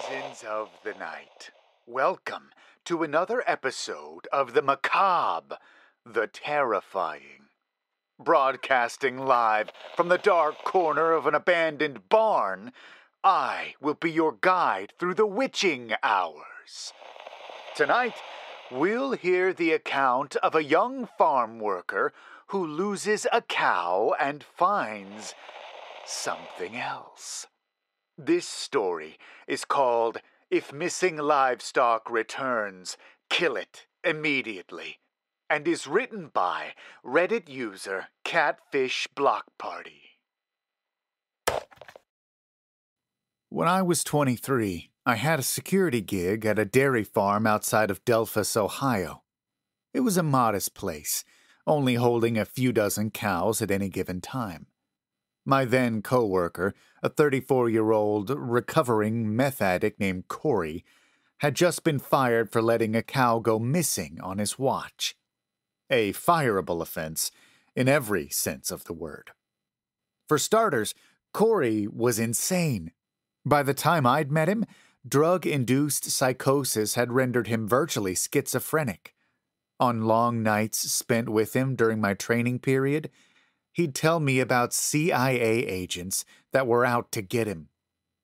denizens of the night. Welcome to another episode of the macabre, the terrifying. Broadcasting live from the dark corner of an abandoned barn, I will be your guide through the witching hours. Tonight, we'll hear the account of a young farm worker who loses a cow and finds something else. This story is called If Missing Livestock Returns, Kill It Immediately, and is written by Reddit user CatfishBlockparty. When I was 23, I had a security gig at a dairy farm outside of Delphos, Ohio. It was a modest place, only holding a few dozen cows at any given time. My then co-worker, a 34-year-old recovering meth addict named Corey, had just been fired for letting a cow go missing on his watch. A fireable offense in every sense of the word. For starters, Corey was insane. By the time I'd met him, drug-induced psychosis had rendered him virtually schizophrenic. On long nights spent with him during my training period, he'd tell me about CIA agents that were out to get him.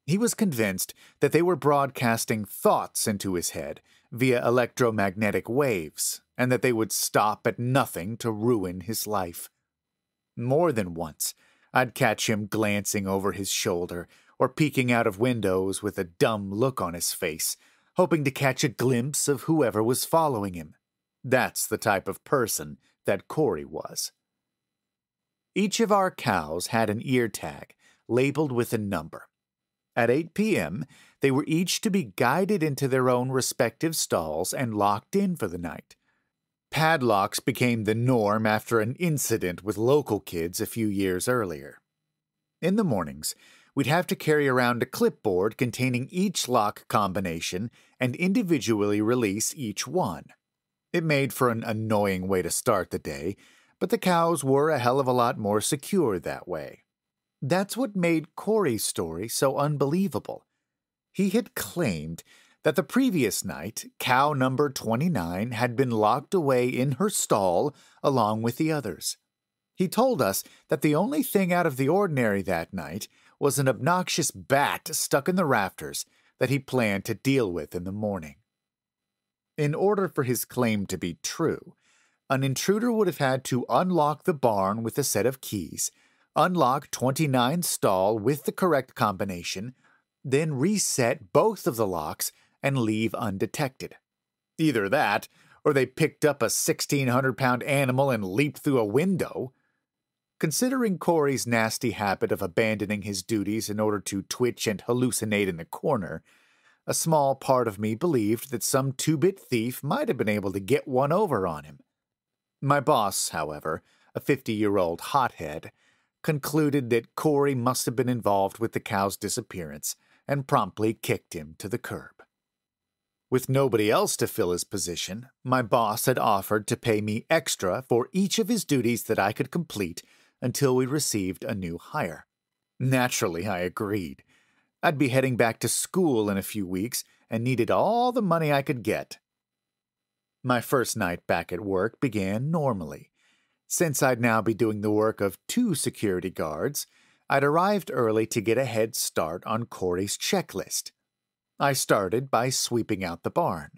He was convinced that they were broadcasting thoughts into his head via electromagnetic waves, and that they would stop at nothing to ruin his life. More than once, I'd catch him glancing over his shoulder or peeking out of windows with a dumb look on his face, hoping to catch a glimpse of whoever was following him. That's the type of person that Corey was. Each of our cows had an ear tag, labeled with a number. At 8 p.m., they were each to be guided into their own respective stalls and locked in for the night. Padlocks became the norm after an incident with local kids a few years earlier. In the mornings, we'd have to carry around a clipboard containing each lock combination and individually release each one. It made for an annoying way to start the day, but the cows were a hell of a lot more secure that way. That's what made Corey's story so unbelievable. He had claimed that the previous night, cow number 29 had been locked away in her stall along with the others. He told us that the only thing out of the ordinary that night was an obnoxious bat stuck in the rafters that he planned to deal with in the morning. In order for his claim to be true, an intruder would have had to unlock the barn with a set of keys, unlock 29's stall with the correct combination, then reset both of the locks and leave undetected. Either that, or they picked up a 1,600-pound animal and leaped through a window. Considering Corey's nasty habit of abandoning his duties in order to twitch and hallucinate in the corner, a small part of me believed that some two-bit thief might have been able to get one over on him. My boss, however, a 50-year-old hothead, concluded that Corey must have been involved with the cow's disappearance and promptly kicked him to the curb. With nobody else to fill his position, my boss had offered to pay me extra for each of his duties that I could complete until we received a new hire. Naturally, I agreed. I'd be heading back to school in a few weeks and needed all the money I could get. My first night back at work began normally. Since I'd now be doing the work of 2 security guards, I'd arrived early to get a head start on Corey's checklist. I started by sweeping out the barn.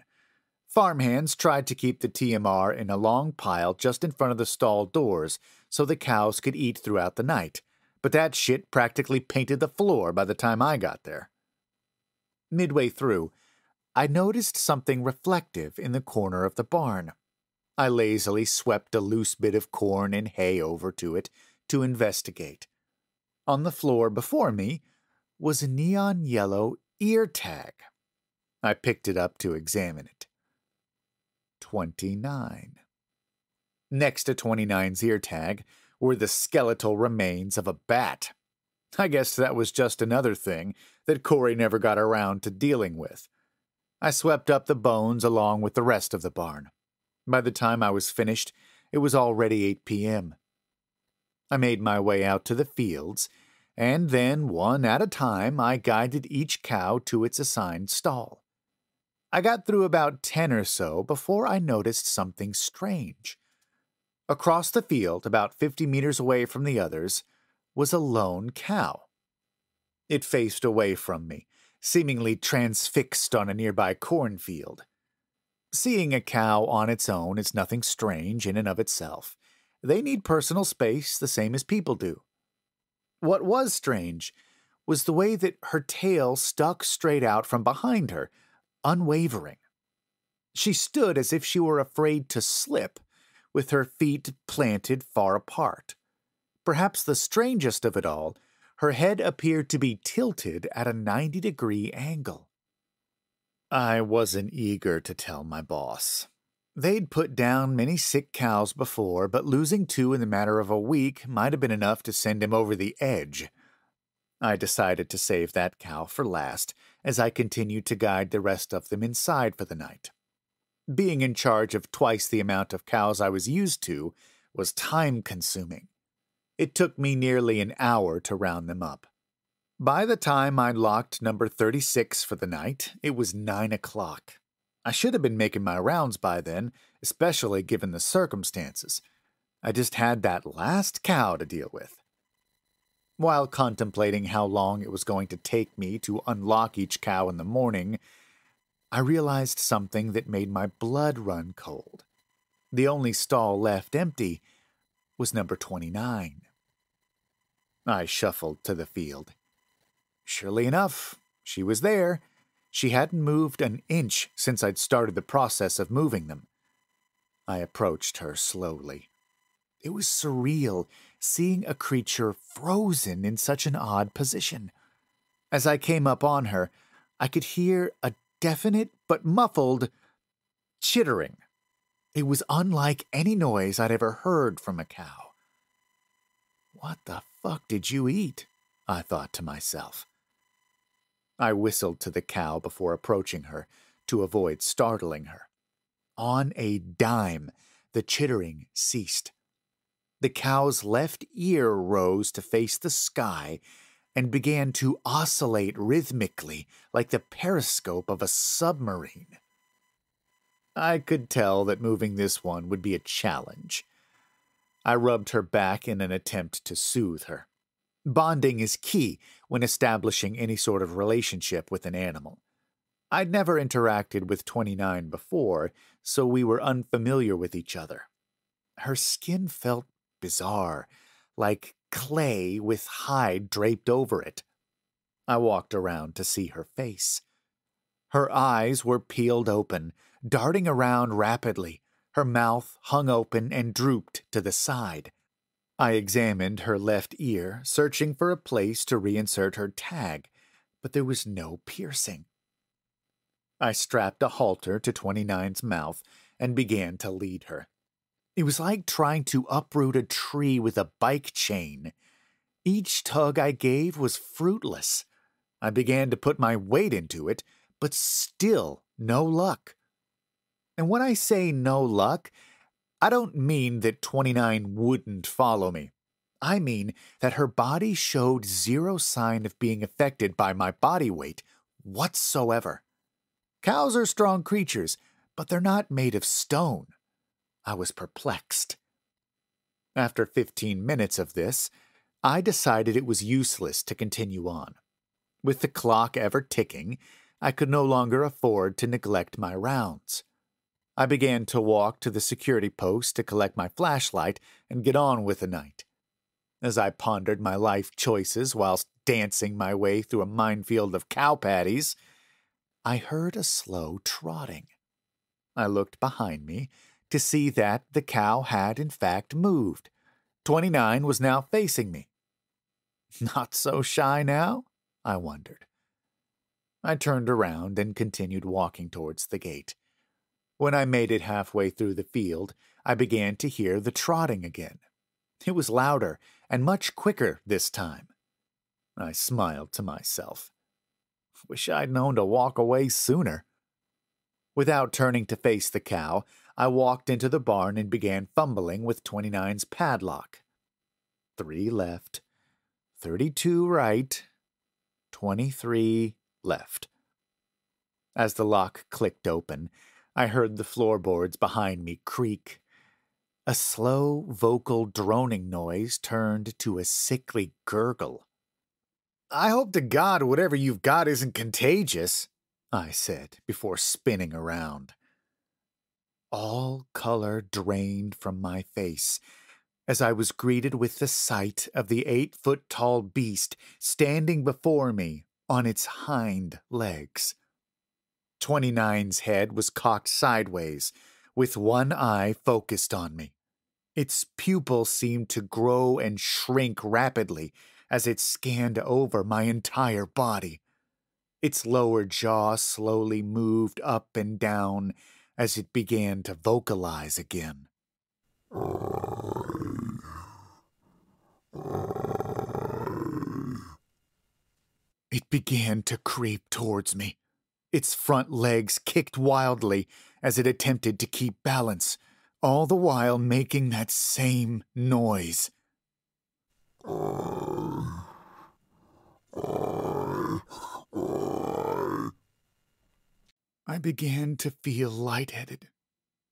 Farmhands tried to keep the TMR in a long pile just in front of the stall doors so the cows could eat throughout the night, but that shit practically painted the floor by the time I got there. Midway through, I noticed something reflective in the corner of the barn. I lazily swept a loose bit of corn and hay over to it to investigate. On the floor before me was a neon yellow ear tag. I picked it up to examine it. 29. Next to 29's ear tag were the skeletal remains of a bat. I guess that was just another thing that Corey never got around to dealing with. I swept up the bones along with the rest of the barn. By the time I was finished, it was already 8 p.m. I made my way out to the fields and then, one at a time, I guided each cow to its assigned stall. I got through about 10 or so before I noticed something strange. Across the field, about 50 meters away from the others, was a lone cow. It faced away from me, seemingly transfixed on a nearby cornfield. Seeing a cow on its own is nothing strange in and of itself. They need personal space the same as people do. What was strange was the way that her tail stuck straight out from behind her, unwavering. She stood as if she were afraid to slip, with her feet planted far apart. Perhaps the strangest of it all, her head appeared to be tilted at a 90-degree angle. I wasn't eager to tell my boss. They'd put down many sick cows before, but losing 2 in the matter of a week might have been enough to send him over the edge. I decided to save that cow for last, as I continued to guide the rest of them inside for the night. Being in charge of twice the amount of cows I was used to was time-consuming. It took me nearly an hour to round them up. By the time I locked number 36 for the night, it was 9 o'clock. I should have been making my rounds by then, especially given the circumstances. I just had that last cow to deal with. While contemplating how long it was going to take me to unlock each cow in the morning, I realized something that made my blood run cold. The only stall left empty was number 29. I shuffled to the field. Surely enough, she was there. She hadn't moved an inch since I'd started the process of moving them. I approached her slowly. It was surreal seeing a creature frozen in such an odd position. As I came up on her, I could hear a definite but muffled chittering. It was unlike any noise I'd ever heard from a cow. What the fuck did you eat? I thought to myself. I whistled to the cow before approaching her to avoid startling her. On a dime, the chittering ceased. The cow's left ear rose to face the sky and began to oscillate rhythmically like the periscope of a submarine. I could tell that moving this one would be a challenge. I rubbed her back in an attempt to soothe her. Bonding is key when establishing any sort of relationship with an animal. I'd never interacted with 29 before, so we were unfamiliar with each other. Her skin felt bizarre, like clay with hide draped over it. I walked around to see her face. Her eyes were peeled open, darting around rapidly. Her mouth hung open and drooped to the side. I examined her left ear, searching for a place to reinsert her tag, but there was no piercing. I strapped a halter to 29's mouth and began to lead her. It was like trying to uproot a tree with a bike chain. Each tug I gave was fruitless. I began to put my weight into it, but still no luck. And when I say no luck, I don't mean that 29 wouldn't follow me. I mean that her body showed zero sign of being affected by my body weight whatsoever. Cows are strong creatures, but they're not made of stone. I was perplexed. After 15 minutes of this, I decided it was useless to continue on. With the clock ever ticking, I could no longer afford to neglect my rounds. I began to walk to the security post to collect my flashlight and get on with the night. As I pondered my life choices whilst dancing my way through a minefield of cow patties, I heard a slow trotting. I looked behind me to see that the cow had in fact moved. 29 was now facing me. Not so shy now? I wondered. I turned around and continued walking towards the gate. When I made it halfway through the field, I began to hear the trotting again. It was louder and much quicker this time. I smiled to myself. Wish I'd known to walk away sooner. Without turning to face the cow, I walked into the barn and began fumbling with 29's padlock. 3 left, 32 right, 23 left. As the lock clicked open, I heard the floorboards behind me creak. A slow, vocal droning noise turned to a sickly gurgle. "I hope to God whatever you've got isn't contagious," I said before spinning around. All color drained from my face as I was greeted with the sight of the 8-foot-tall beast standing before me on its hind legs. 29's head was cocked sideways, with one eye focused on me. Its pupil seemed to grow and shrink rapidly as it scanned over my entire body. Its lower jaw slowly moved up and down as it began to vocalize again. It began to creep towards me. Its front legs kicked wildly as it attempted to keep balance, all the while making that same noise. I began to feel lightheaded.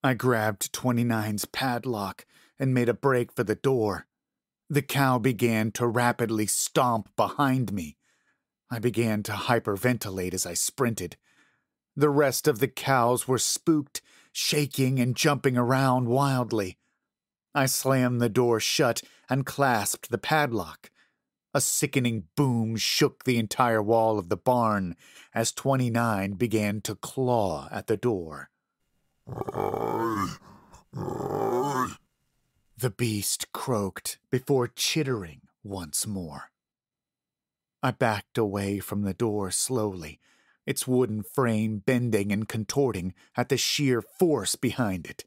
I grabbed 29's padlock and made a break for the door. The cow began to rapidly stomp behind me. I began to hyperventilate as I sprinted. The rest of the cows were spooked, shaking and jumping around wildly. I slammed the door shut and clasped the padlock. A sickening boom shook the entire wall of the barn as 29 began to claw at the door. The beast croaked before chittering once more. I backed away from the door slowly, its wooden frame bending and contorting at the sheer force behind it.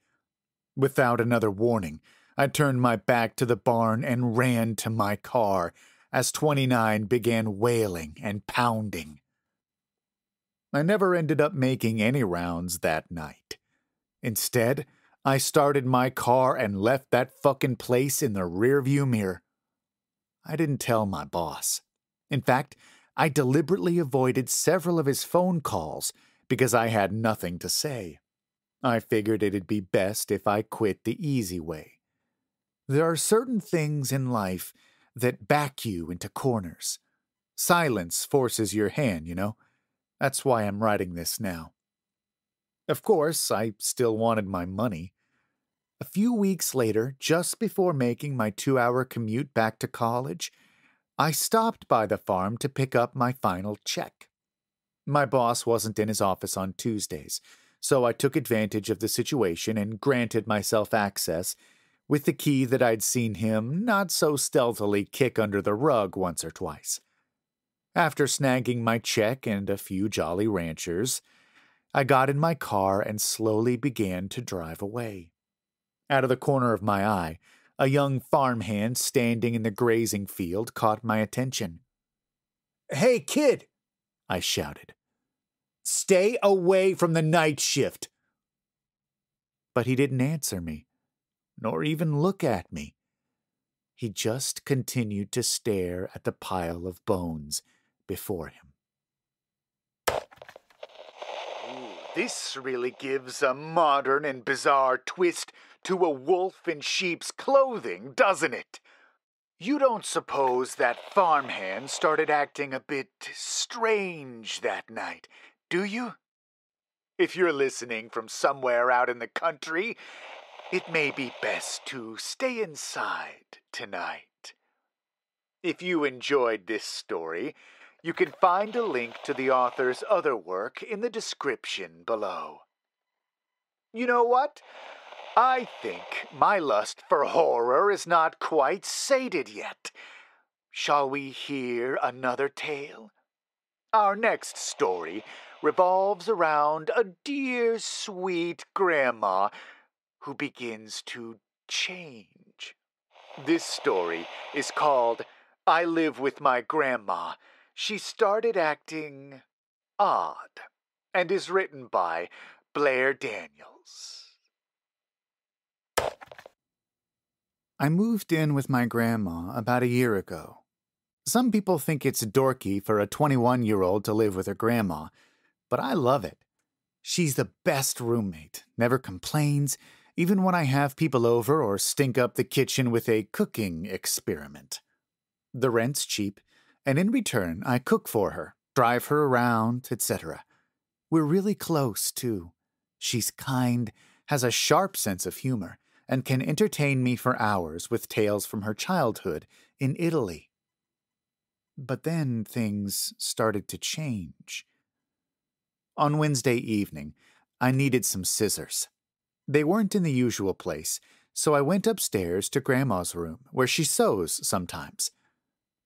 Without another warning, I turned my back to the barn and ran to my car as 29 began wailing and pounding. I never ended up making any rounds that night. Instead, I started my car and left that fucking place in the rearview mirror. I didn't tell my boss. In fact, I deliberately avoided several of his phone calls because I had nothing to say. I figured it'd be best if I quit the easy way. There are certain things in life that back you into corners. Silence forces your hand, you know? That's why I'm writing this now. Of course, I still wanted my money. A few weeks later, just before making my 2-hour commute back to college, I stopped by the farm to pick up my final check. My boss wasn't in his office on Tuesdays, so I took advantage of the situation and granted myself access with the key that I'd seen him not so stealthily kick under the rug once or twice. After snagging my check and a few Jolly Ranchers, I got in my car and slowly began to drive away. Out of the corner of my eye, a young farmhand standing in the grazing field caught my attention. "Hey, kid!" I shouted. "Stay away from the night shift!" But he didn't answer me, nor even look at me. He just continued to stare at the pile of bones before him. This really gives a modern and bizarre twist to a wolf in sheep's clothing, doesn't it? You don't suppose that farmhand started acting a bit strange that night, do you? If you're listening from somewhere out in the country, it may be best to stay inside tonight. If you enjoyed this story, you can find a link to the author's other work in the description below. You know what? I think my lust for horror is not quite sated yet. Shall we hear another tale? Our next story revolves around a dear, sweet grandma who begins to change. This story is called I Live with My Grandma. She started acting odd and is written by Blair Daniels. I moved in with my grandma about a year ago. Some people think it's dorky for a 21-year-old to live with her grandma, but I love it. She's the best roommate, never complains, even when I have people over or stink up the kitchen with a cooking experiment. The rent's cheap, and in return I cook for her, drive her around, etc. We're really close, too. She's kind, has a sharp sense of humor, and can entertain me for hours with tales from her childhood in Italy. But then things started to change. On Wednesday evening, I needed some scissors. They weren't in the usual place, so I went upstairs to Grandma's room, where she sews sometimes.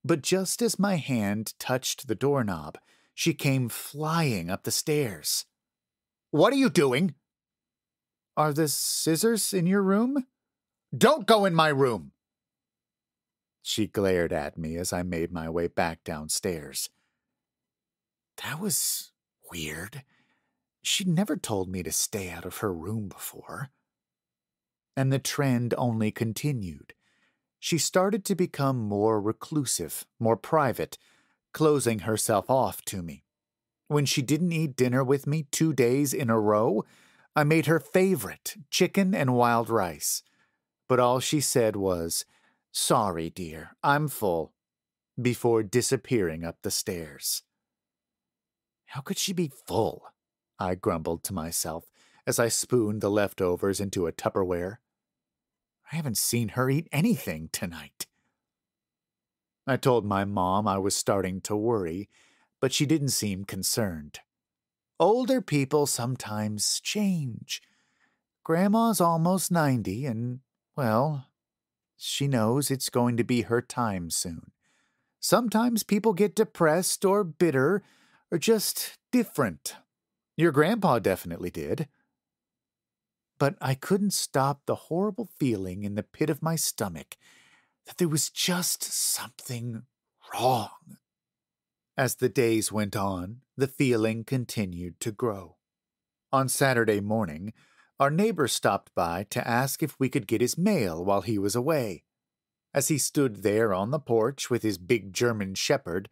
But just as my hand touched the doorknob, she came flying up the stairs. "What are you doing?" "Are the scissors in your room?" "Don't go in my room!" She glared at me as I made my way back downstairs. That was weird. She'd never told me to stay out of her room before. And the trend only continued. She started to become more reclusive, more private, closing herself off to me. When she didn't eat dinner with me 2 days in a row, I made her favorite, chicken and wild rice. But all she said was, "Sorry, dear, I'm full," before disappearing up the stairs. How could she be full? I grumbled to myself as I spooned the leftovers into a Tupperware. I haven't seen her eat anything tonight. I told my mom I was starting to worry, but she didn't seem concerned. Older people sometimes change. Grandma's almost 90 and, well, she knows it's going to be her time soon. Sometimes people get depressed or bitter or just different. Your grandpa definitely did. But I couldn't stop the horrible feeling in the pit of my stomach that there was just something wrong. As the days went on, the feeling continued to grow. On Saturday morning, our neighbor stopped by to ask if we could get his mail while he was away. As he stood there on the porch with his big German shepherd,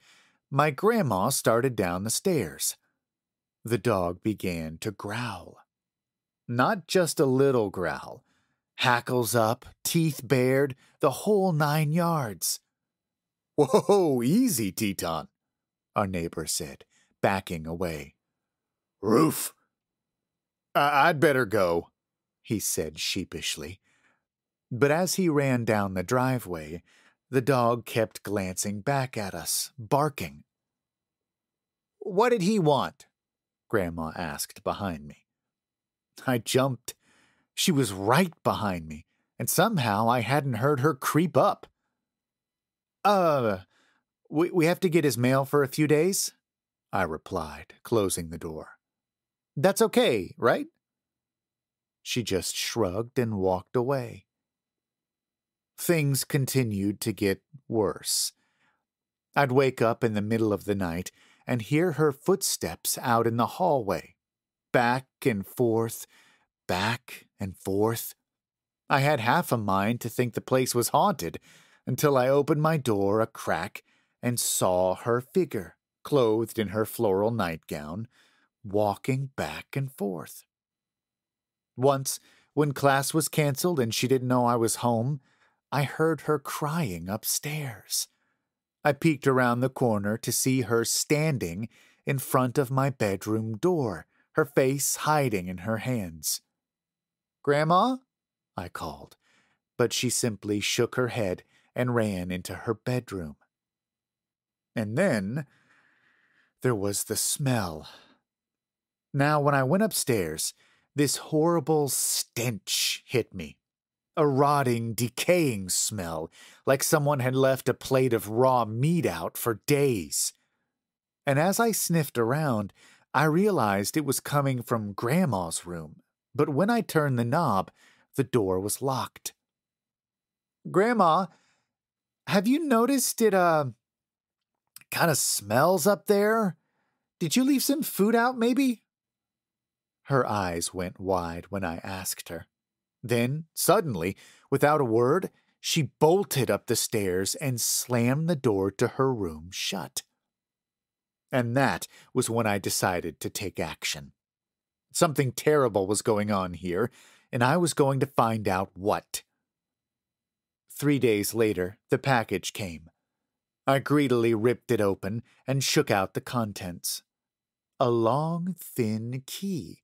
my grandma started down the stairs. The dog began to growl. Not just a little growl. Hackles up, teeth bared, the whole 9 yards. "Whoa, easy, Teton," our neighbor said, backing away. "Roof." I'd better go," he said sheepishly. But as he ran down the driveway, the dog kept glancing back at us, barking. "What did he want?" Grandma asked behind me. I jumped. She was right behind me, and somehow I hadn't heard her creep up. We have to get his mail for a few days," I replied, closing the door. "That's okay, right?" She just shrugged and walked away. Things continued to get worse. I'd wake up in the middle of the night and hear her footsteps out in the hallway. Back and forth, back and forth. I had half a mind to think the place was haunted until I opened my door a crack and saw her figure, clothed in her floral nightgown, walking back and forth. Once, when class was canceled and she didn't know I was home, I heard her crying upstairs. I peeked around the corner to see her standing in front of my bedroom door, her face hiding in her hands. "Grandma?" I called, but she simply shook her head and ran into her bedroom. And then there was the smell. Now, when I went upstairs, this horrible stench hit me. A rotting, decaying smell, like someone had left a plate of raw meat out for days. And as I sniffed around, I realized it was coming from Grandma's room, but when I turned the knob, the door was locked. "Grandma, have you noticed it, kind of smells up there? Did you leave some food out, maybe?" Her eyes went wide when I asked her. Then, suddenly, without a word, She bolted up the stairs and slammed the door to her room shut. And that was when I decided to take action. Something terrible was going on here, and I was going to find out what. 3 days later, the package came. I greedily ripped it open and shook out the contents. A long, thin key,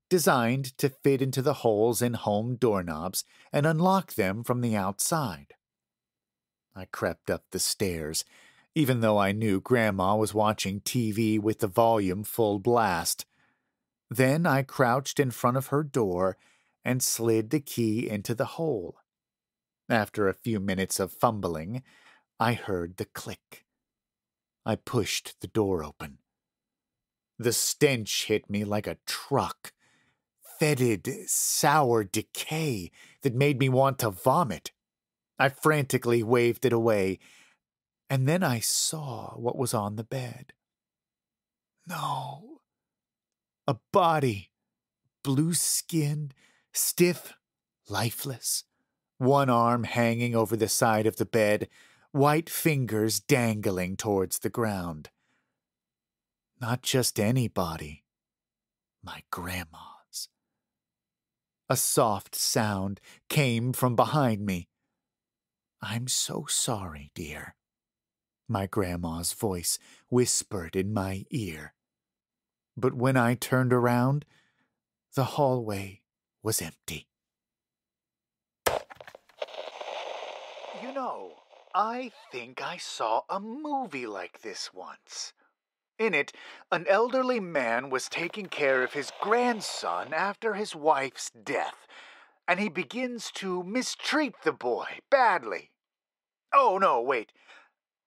designed to fit into the holes in home doorknobs and unlock them from the outside. I crept up the stairs, even though I knew Grandma was watching TV with the volume full blast. Then I crouched in front of her door and slid the key into the hole. After a few minutes of fumbling, I heard the click. I pushed the door open. The stench hit me like a truck. Fetid, sour decay that made me want to vomit. I frantically waved it away, and then I saw what was on the bed. No. A body, blue-skinned, stiff, lifeless. One arm hanging over the side of the bed, white fingers dangling towards the ground. Not just any body, my grandma's. A soft sound came from behind me. "I'm so sorry, dear," my grandma's voice whispered in my ear. But when I turned around, the hallway was empty. You know, I think I saw a movie like this once. In it, an elderly man was taking care of his grandson after his wife's death, and he begins to mistreat the boy badly. Oh, no, wait.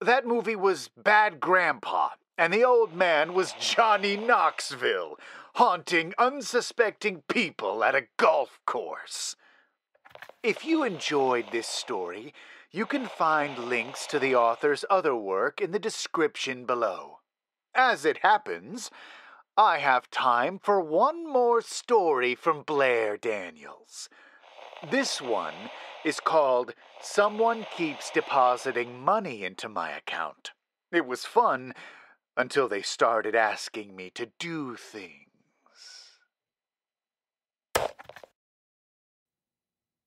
That movie was Bad Grandpa, and the old man was Johnny Knoxville, haunting unsuspecting people at a golf course. If you enjoyed this story, you can find links to the author's other work in the description below. As it happens, I have time for one more story from Blair Daniels. This one is called "Someone Keeps Depositing Money into My Account." It was fun until they started asking me to do things.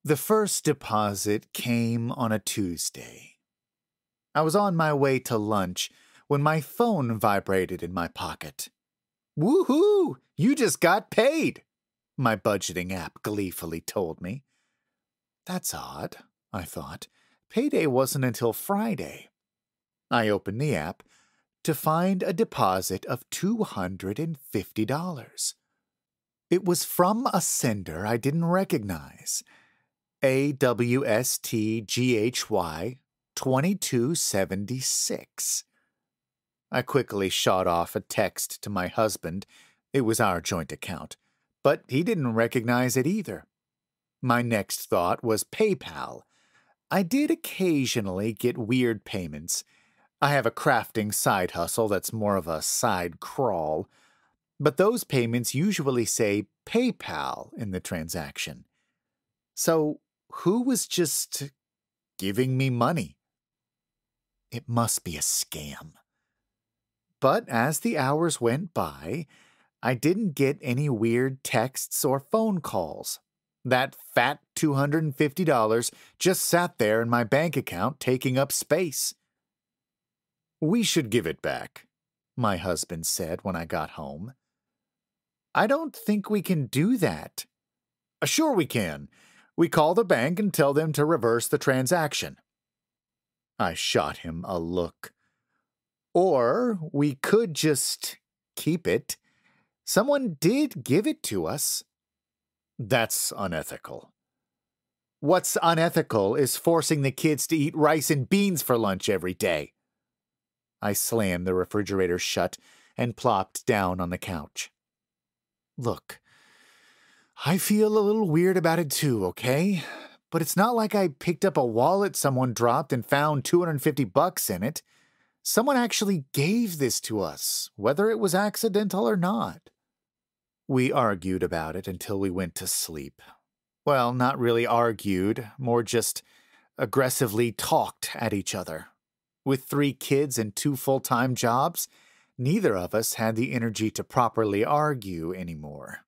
The first deposit came on a Tuesday. I was on my way to lunch when my phone vibrated in my pocket. "Woohoo! You just got paid!" my budgeting app gleefully told me. That's odd, I thought. Payday wasn't until Friday. I opened the app to find a deposit of $250. It was from a sender I didn't recognize. AWSTGHY 2276. I quickly shot off a text to my husband. It was our joint account, but he didn't recognize it either. My next thought was PayPal. I did occasionally get weird payments. I have a crafting side hustle that's more of a side crawl, but those payments usually say PayPal in the transaction. So who was just giving me money? It must be a scam. But as the hours went by, I didn't get any weird texts or phone calls. That fat $250 just sat there in my bank account taking up space. "We should give it back," my husband said when I got home. "I don't think we can do that." "Sure we can. We call the bank and tell them to reverse the transaction." I shot him a look. "Or we could just keep it. Someone did give it to us." "That's unethical." "What's unethical is forcing the kids to eat rice and beans for lunch every day." I slammed the refrigerator shut and plopped down on the couch. "Look, I feel a little weird about it too, okay? But it's not like I picked up a wallet someone dropped and found $250 in it. Someone actually gave this to us, whether it was accidental or not." We argued about it until we went to sleep. Well, not really argued, more just aggressively talked at each other. With 3 kids and 2 full-time jobs, neither of us had the energy to properly argue anymore.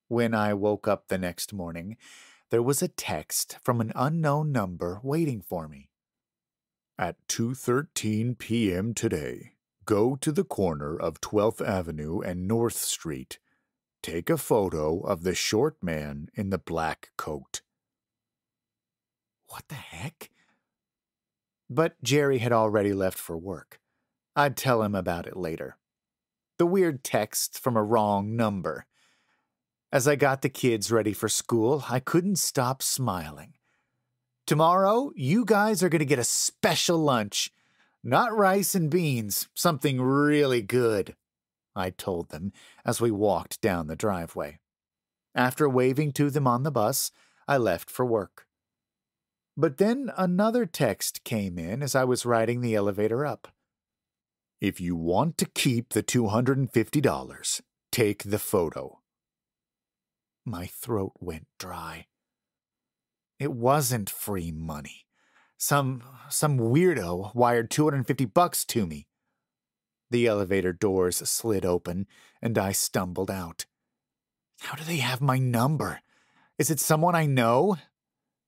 When I woke up the next morning, there was a text from an unknown number waiting for me. At 2:13 p.m. today, go to the corner of 12th Avenue and North Street. Take a photo of the short man in the black coat. What the heck? But Jerry had already left for work. I'd tell him about it later. The weird text from a wrong number. As I got the kids ready for school, I couldn't stop smiling. Tomorrow, you guys are going to get a special lunch. Not rice and beans, something really good, I told them as we walked down the driveway. After waving to them on the bus, I left for work. But then another text came in as I was riding the elevator up. If you want to keep the $250, take the photo. My throat went dry. It wasn't free money. Some weirdo wired $250 to me. The elevator doors slid open, and I stumbled out. How do they have my number? Is it someone I know?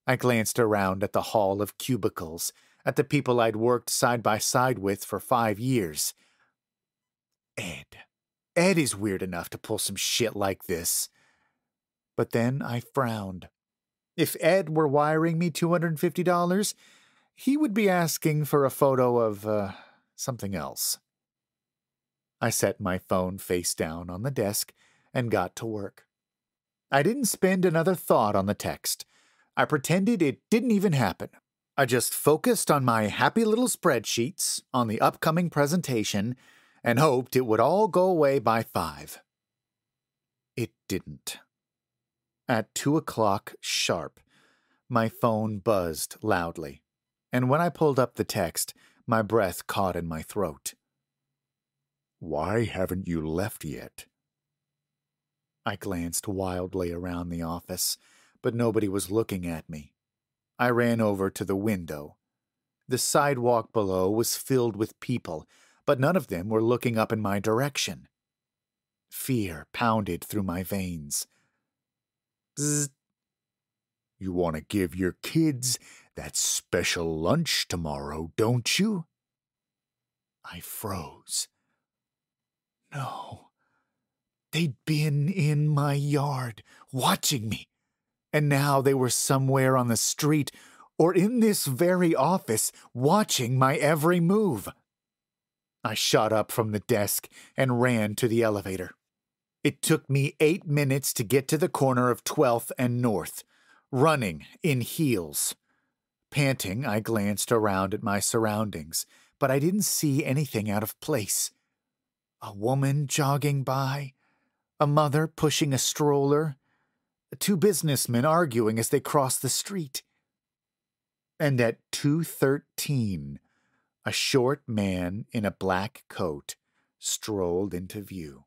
I glanced around at the hall of cubicles, at the people I'd worked side by side with for 5 years. Ed. Ed is weird enough to pull some shit like this. But then I frowned. If Ed were wiring me $250, he would be asking for a photo of, something else. I set my phone face down on the desk and got to work. I didn't spend another thought on the text. I pretended it didn't even happen. I just focused on my happy little spreadsheets, on the upcoming presentation, and hoped it would all go away by 5. It didn't. At 2 o'clock sharp, my phone buzzed loudly, and when I pulled up the text, my breath caught in my throat. Why haven't you left yet? I glanced wildly around the office, but nobody was looking at me. I ran over to the window. The sidewalk below was filled with people, but none of them were looking up in my direction. Fear pounded through my veins. Bzzz. You want to give your kids that special lunch tomorrow, don't you? I froze. No. They'd been in my yard, watching me, and now they were somewhere on the street or in this very office, watching my every move. I shot up from the desk and ran to the elevator. It took me 8 minutes to get to the corner of 12th and North, running in heels. Panting, I glanced around at my surroundings, but I didn't see anything out of place. A woman jogging by, a mother pushing a stroller, 2 businessmen arguing as they crossed the street. And at 2:13, a short man in a black coat strolled into view.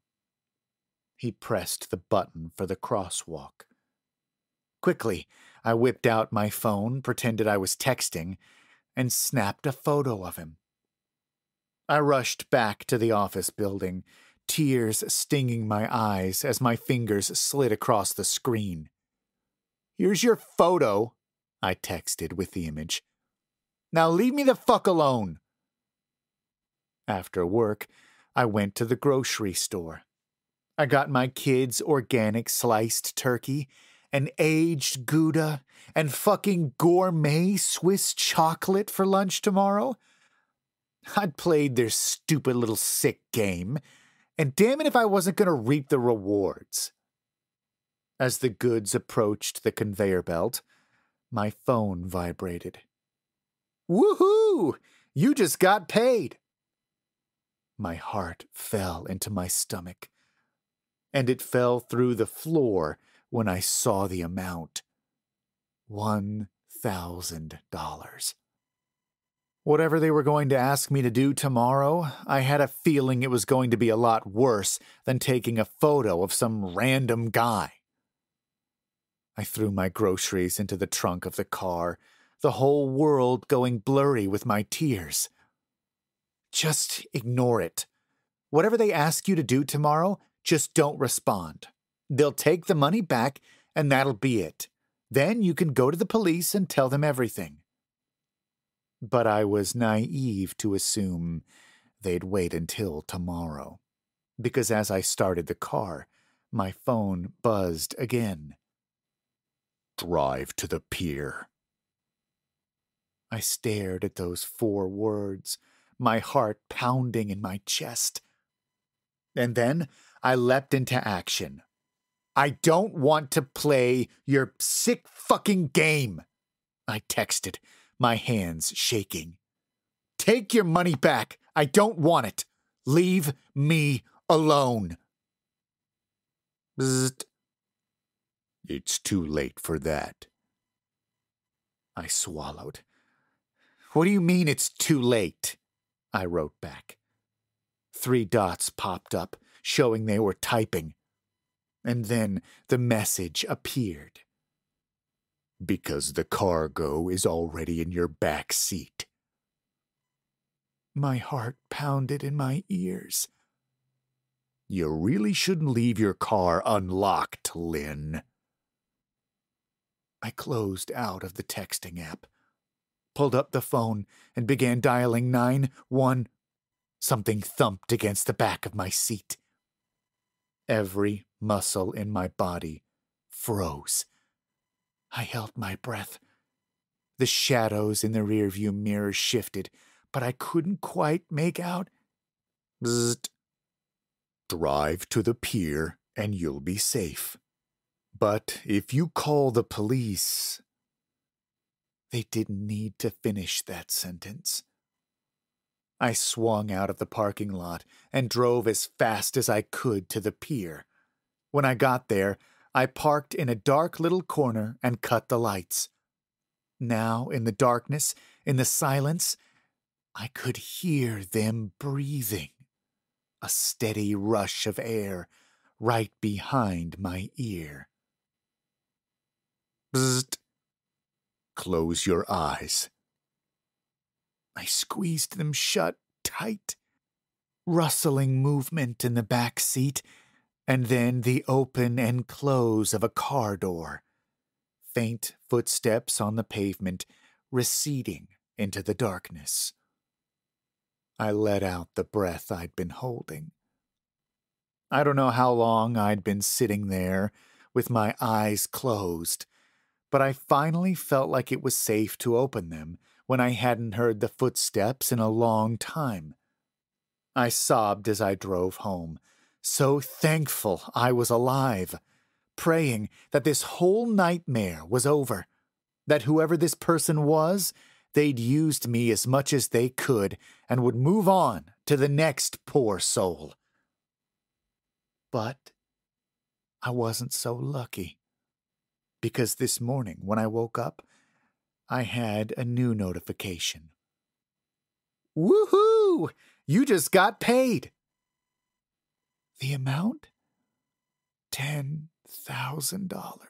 He pressed the button for the crosswalk. Quickly, I whipped out my phone, pretended I was texting, and snapped a photo of him. I rushed back to the office building, tears stinging my eyes as my fingers slid across the screen. "Here's your photo," I texted with the image. "Now leave me the fuck alone." After work, I went to the grocery store. I got my kids organic sliced turkey, and aged Gouda, and fucking gourmet Swiss chocolate for lunch tomorrow. I'd played their stupid little sick game, and damn it if I wasn't going to reap the rewards. As the goods approached the conveyor belt, my phone vibrated. "Woohoo! You just got paid!" My heart fell into my stomach, and it fell through the floor when I saw the amount. $1,000. Whatever they were going to ask me to do tomorrow, I had a feeling it was going to be a lot worse than taking a photo of some random guy. I threw my groceries into the trunk of the car, the whole world going blurry with my tears. Just ignore it. Whatever they ask you to do tomorrow, just don't respond. They'll take the money back, and that'll be it. Then you can go to the police and tell them everything. But I was naive to assume they'd wait until tomorrow, because as I started the car, my phone buzzed again. Drive to the pier. I stared at those 4 words, my heart pounding in my chest. And then I leapt into action. I don't want to play your sick fucking game, I texted, my hands shaking. Take your money back. I don't want it. Leave me alone. Bzzzt. It's too late for that. I swallowed. What do you mean it's too late? I wrote back. 3 dots popped up, showing they were typing. And then the message appeared. Because the cargo is already in your back seat. My heart pounded in my ears. You really shouldn't leave your car unlocked, Lynn. I closed out of the texting app, pulled up the phone, and began dialing 911. Something thumped against the back of my seat. Every muscle in my body froze. I held my breath. The shadows in the rearview mirror shifted, but I couldn't quite make out. Bzzzt. Drive to the pier and you'll be safe. But if you call the police... They didn't need to finish that sentence. I swung out of the parking lot and drove as fast as I could to the pier. When I got there, I parked in a dark little corner and cut the lights. Now, in the darkness, in the silence, I could hear them breathing. A steady rush of air right behind my ear. Bzzzt. Close your eyes. I squeezed them shut tight. Rustling movement in the back seat, and then the open and close of a car door. Faint footsteps on the pavement, receding into the darkness. I let out the breath I'd been holding. I don't know how long I'd been sitting there with my eyes closed, but I finally felt like it was safe to open them when I hadn't heard the footsteps in a long time. I sobbed as I drove home, so thankful I was alive, praying that this whole nightmare was over, that whoever this person was, they'd used me as much as they could and would move on to the next poor soul. But I wasn't so lucky, because this morning when I woke up, I had a new notification. Woohoo! You just got paid! The amount? $10,000.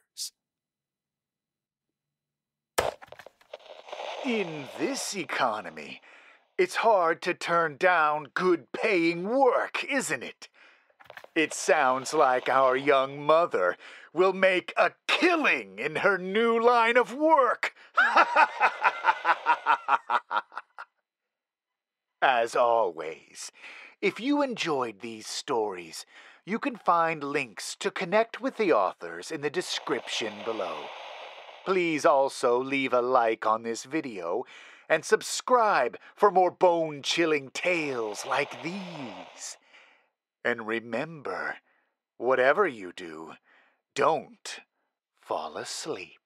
In this economy, it's hard to turn down good-paying work, isn't it? It sounds like our young mother will make a killing in her new line of work. As always, if you enjoyed these stories, you can find links to connect with the authors in the description below. Please also leave a like on this video and subscribe for more bone-chilling tales like these. And remember, whatever you do, don't fall asleep.